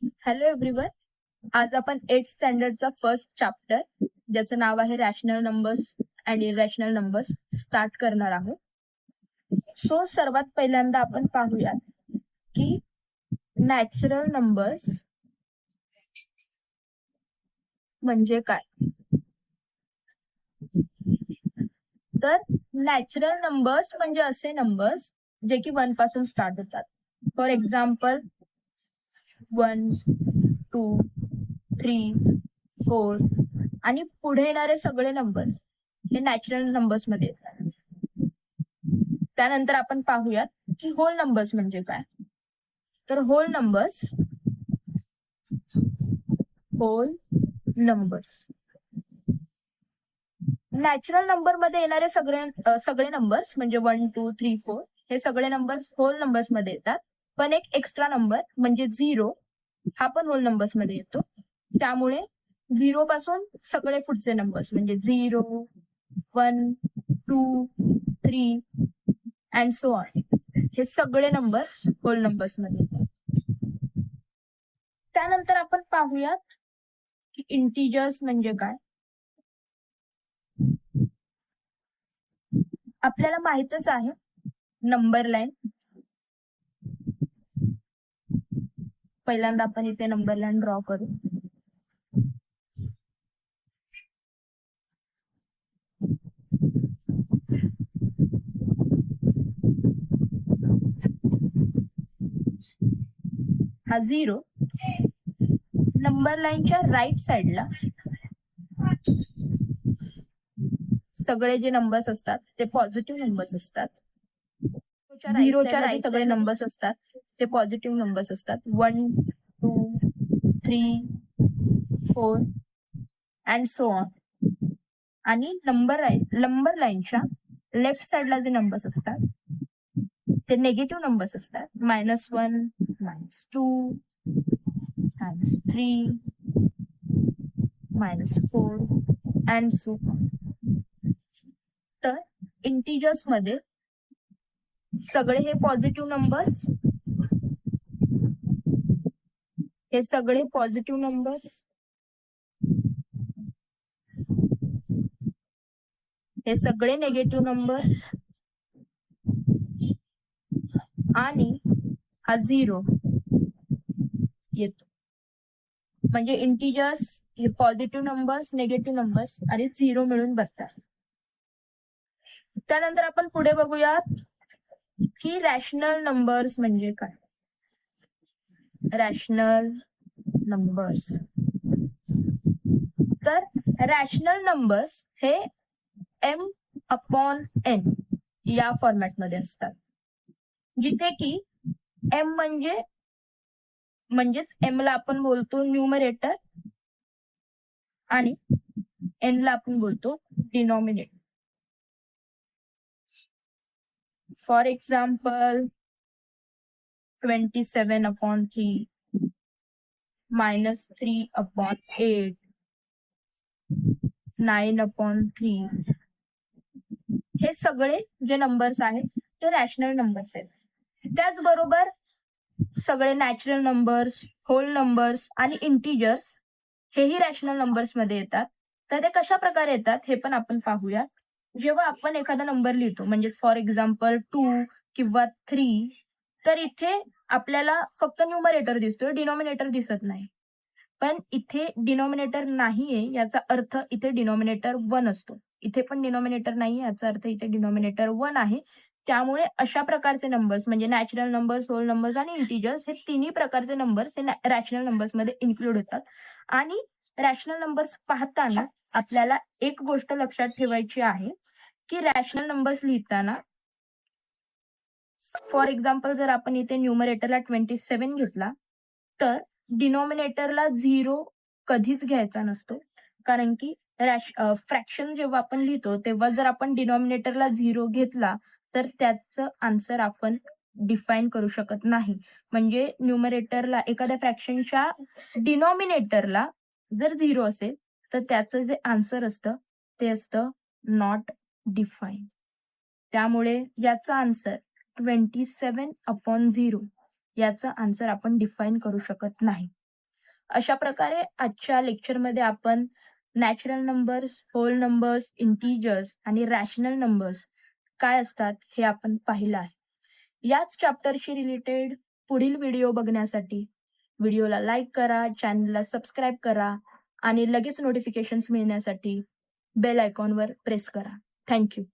Hello everyone. आज आपण 8th स्टँडर्डचा first chapter ज्याचं नाव आहे rational numbers and irrational numbers start करणार आहोत. सो सर्वात पहिल्यांदा आपण पाहूयात की नॅचरल नंबर्स म्हणजे काय. तर नॅचरल नंबर्स म्हणजे असे नंबर्स जे की 1 पासून स्टार्ट होतात. फॉर एक्झाम्पल 1, 2, 3, 4 आणि पुढे येणारे सगळे नंबर्स हे नॅचरल नंबर्स मध्ये येतात. त्यानंतर आपण पाहूयात की होल नंबर्स म्हणजे काय. तर होल नंबर्स नॅचरल नंबर मध्ये येणारे सगळे नंबर्स म्हणजे 1, 2, 3, 4 हे सगळे नंबर्स होल नंबर्स मध्ये येतात. पण एक एक्स्ट्रा नंबर म्हणजे 0 हा पण होल नंबर्स मध्ये येतो. त्यामुळे 0 पासून सगळे पुढचे नंबर्स म्हणजे 0, 1, 2, 3 अँड सो ऑन हे सगळे नंबर्स होल नंबर्स मध्ये येतात. त्यानंतर आपण पाहूयात की इंटिजर्स म्हणजे काय. आपल्याला माहितच आहे नंबर लाईन. पहिल्यांदा आपण इथे नंबर लाईन ड्रॉ करू. हा 0 नंबर लाईनच्या राईट साइडला सगळे जे नंबर्स असतात ते पॉझिटिव्ह नंबर्स असतात. 0च्या राईट सगळे नंबर्स असतात ते पॉझिटिव्ह नंबर्स असतात. 1, 2, 3, 4 अँड सो ऑन. आणि नंबर लाईनच्या लेफ्ट साइडला जे नंबर्स असतात ते निगेटिव्ह नंबर्स असतात. -1, -2, -3, -4 अँड सो ऑन. तर इंटिजर्स मध्ये सगळे हे पॉझिटिव्ह नंबर्स, हे सगळे पॉझिटिव्ह नंबर्स, हे सगळे निगेटिव्ह नंबर्स आणि हा 0 येतो. म्हणजे इंटिजर्स हे पॉझिटिव्ह नंबर्स, निगेटिव्ह नंबर्स आणि 0 मिळून बनतात. त्यानंतर आपण पुढे बघूयात की रॅशनल नंबर्स म्हणजे काय. रॅशनल नंबर्स तर रॅशनल नंबर्स हे m/n या फॉर्मॅटमध्ये असतात, जिथे की m म्हणजेच m ला आपण बोलतो न्यूमरेटर आणि n ला आपण बोलतो डिनॉमिनेटर. फॉर एक्झाम्पल 27/3, -3/8, 9/3 हे सगळे जे नंबर्स आहेत ते रॅशनल नंबर्स आहेत. त्याचबरोबर सगळे नॅचरल नंबर्स, होल नंबर्स आणि इंटिजर्स हेही रॅशनल नंबर्स मध्ये येतात. तर ते कशा प्रकारे येतात हे पण आपण पाहूया. जेव्हा आपण एखादा नंबर लिहितो म्हणजे फॉर एक्झाम्पल 2 किंवा 3, तर इथे आपल्याला फक्त न्यूमरेटर दिसतोय, डिनॉमिनेटर दिसत नाही. पण इथे डिनॉमिनेटर नाहीये याचा अर्थ इथे डिनॉमिनेटर 1 असतो. इथे पण डिनॉमिनेटर नाहीये याचा अर्थ इथे डिनॉमिनेटर 1 आहे. त्यामुळे अशा प्रकारचे नंबर्स म्हणजे नॅचरल नंबर्स, होल नंबर्स आणि इंटिजर्स हे तिन्ही प्रकारचे नंबर्स हे रॅशनल नंबर्स मध्ये इन्क्लूड होतात. आणि रॅशनल नंबर्स पाहताना आपल्याला एक गोष्ट लक्षात ठेवायची आहे की रॅशनल नंबर्स लिहिताना फॉर एक्झाम्पल जर आपण इथे न्यूमरेटरला 27 घेतला तर डिनॉमिनेटरला 0 कधीच घ्यायचा नसतो. कारण की फ्रॅक्शन जेव्हा आपण लिहितो तेव्हा जर आपण डिनॉमिनेटरला 0 घेतला तर त्याचं आन्सर आपण डिफाईन करू शकत नाही. म्हणजे न्यूमरेटरला एखाद्या फ्रॅक्शनच्या डिनॉमिनेटरला जर 0 असेल तर त्याचं जे आन्सर असतं ते असतं नॉट डिफाईन. त्यामुळे याचा आन्सर 27/0 याचा आन्सर आपण डिफाईन करू शकत नाही. अशा प्रकारे आजच्या लेक्चरमध्ये आपण natural numbers, whole numbers, integers आणि रॅशनल नंबर्स काय असतात हे आपण पाहिलं आहे. याच चॅप्टरशी रिलेटेड पुढील व्हिडिओ बघण्यासाठी व्हिडिओला लाईक करा, चॅनलला सबस्क्राईब करा आणि लगेच नोटिफिकेशन्स मिळण्यासाठी बेल आयकॉनवर प्रेस करा. Thank you.